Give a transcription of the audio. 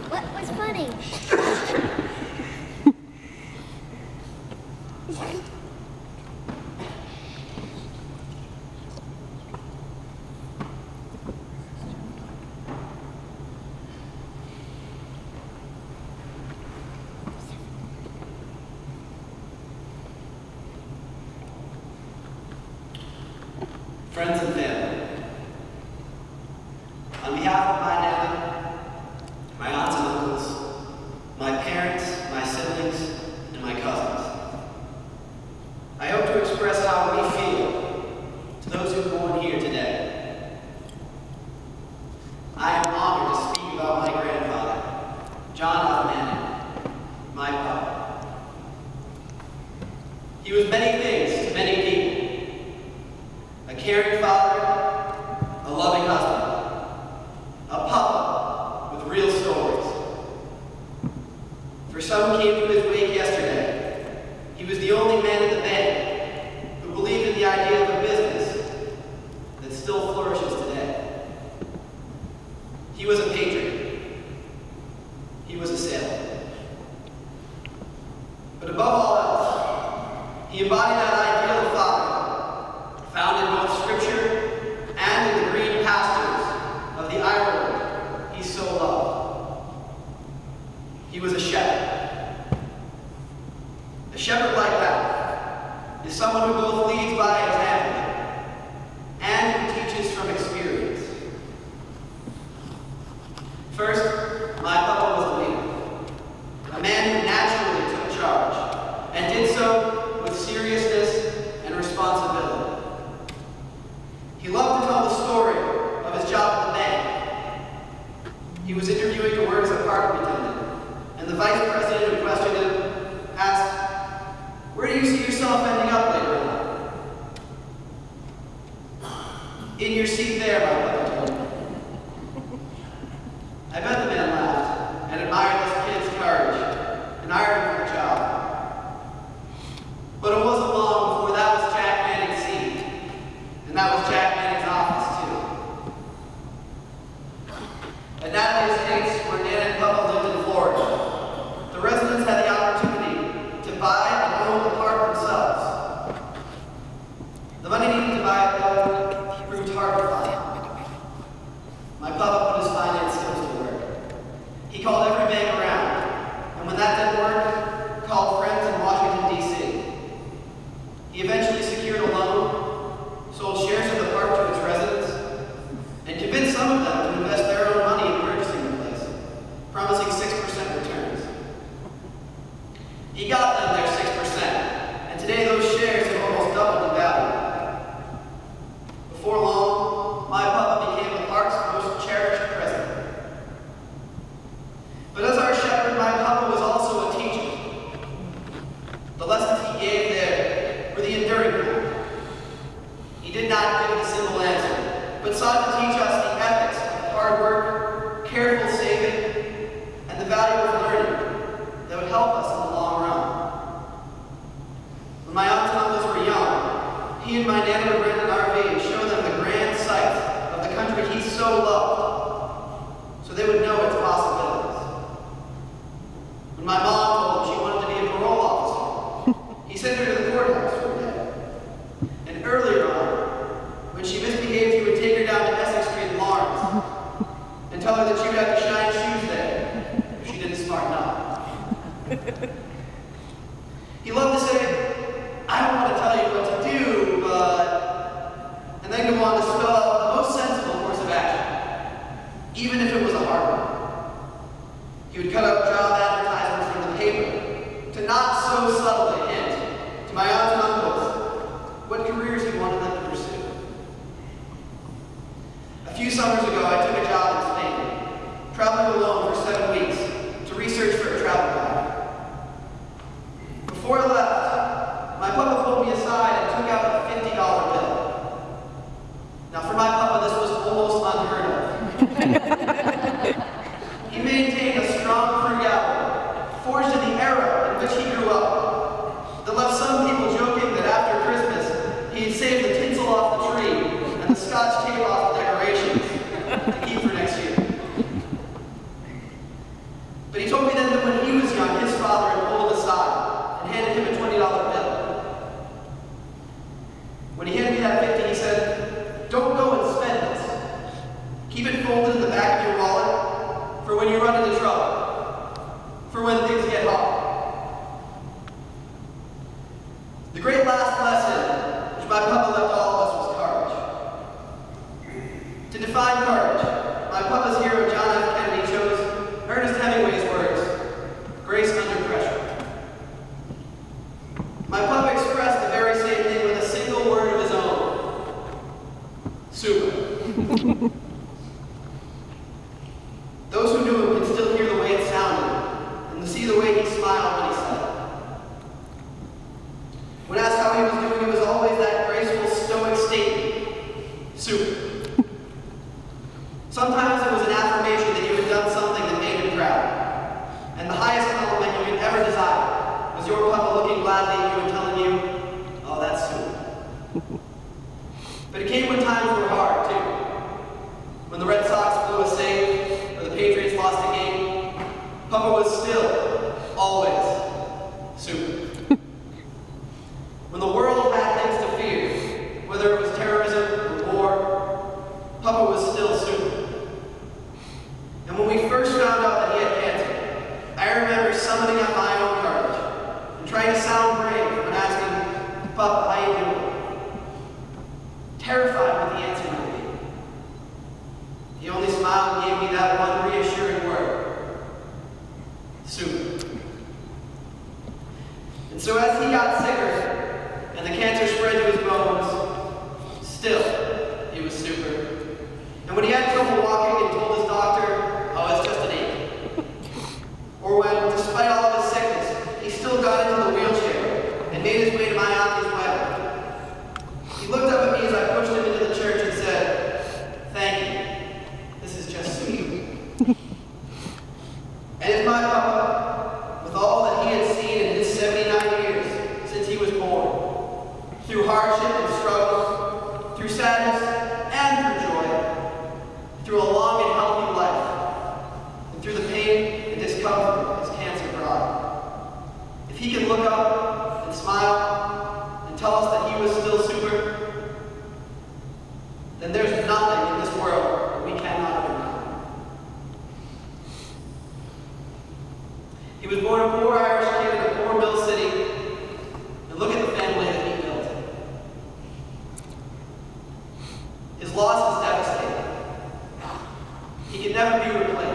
What was funny? Friends and family, on behalf of my nana, my aunts and uncles, my parents, my siblings, and my cousins, I hope to express how we feel to those who are born here today. I am honored to speak about my grandfather, John F. Manning, my papa. He was many things to many people. A caring father, a loving husband, a papa with real stories. For some who came to his wake yesterday, he was the only man at the bank who believed in the idea of a business that still flourishes today. He was a patriot. He was a sailor. But above all else, he embodied that ideal of father found in both Scripture and in the green pastures of the Ireland he so loved. He was a shepherd. A shepherd like that is someone who both leads by example and who teaches from experience. First, my papa was a leader, a man who naturally took charge and did so with seriousness and responsibility. He loved to tell the story of his job at the bank. He was interviewing to work as a park attendant, and the vice president who questioned him asked, "Where do you see yourself ending up later on?" "In your seat there," my brother told him. I bet the man laughed and admired this kid's courage and hired him for the job. But it wasn't long before that was Jack Manning's seat, and that was Jack Manning's office too. And that estates where Nana and Papa lived in Florida. The residents had the opportunity to buy and own the park themselves. The money needed to buy it though proved hard to find. My papa put his finance skills to work. He called every bank around, and when that didn't work, called friends in Washington, D.C. He eventually secured a loan, sold shares of the park to its residents, and convinced some of them to invest their own money in purchasing the place, promising 6% returns. He got them their 6%, and today those shares have almost doubled in value. Before long, my papa became the park's most cherished president. But as our shepherd, my papa was also a teacher. The lessons he gave there were the enduring kind. He did not give a simple answer, but sought to teach us the ethics of hard work, careful saving, and the value of learning that would help us in the long run. When my aunts and uncles were young, he and my nana would rent an RV and show them the grand sights of the country he so loved, so they would know its possibilities. When my mom told him she wanted to be a parole officer, he sent her to the courthouse for a day. And earlier on, when she misbehaved, he would take her down to Essex Street in Lawrence and tell her that she would have to shine shoes there if she didn't smarten up. He loved to say, "I don't want to tell you what to do, but..." and then go on to spell out the most sensible course of action, even if it was a hard one. He would cut out job advertisements from the Those who knew him could still hear the way it sounded and to see the way he smiled when he said it. When asked how he was doing, it was always that graceful, stoic statement, super. Sometimes it was an affirmation that you had done something that made him proud. And the highest compliment you could ever desire was your papa looking gladly at you and telling you, oh, that's super. But it came when times were hard, too. When the Red Sox blew a save, or the Patriots lost a game, Papa was still, always, super. When the world had things to fear, whether it was terrorism or war, Papa was still super. And when we first found out that he had cancer, I remember summoning up my own courage and trying to sound brave when asking, Papa, how you doing? Terrified what the answer might be. He only smiled and gave me that one reassuring word, super. And so as he got sicker and the cancer spread to his bones, still, he was super. And when he had trouble walking and told his doctor, oh, it's just an ache. Or when, despite all of his sickness, he still got into the wheelchair and made his way to my auntie's wedding. He looked up at me as I pushed him into the church and said, thank you. This is just sweet. And if my papa, with all that he had seen in his 79 years since he was born, through hardship and struggle, through sadness and through joy, through a long and healthy life, and through the pain and discomfort his cancer brought, if he can look up and smile and tell us that he was still super, then there's nothing in this world that we cannot overcome. He was born a poor Irish kid in a poor mill city, and look at the family that he built. His loss is devastating. He can never be replaced.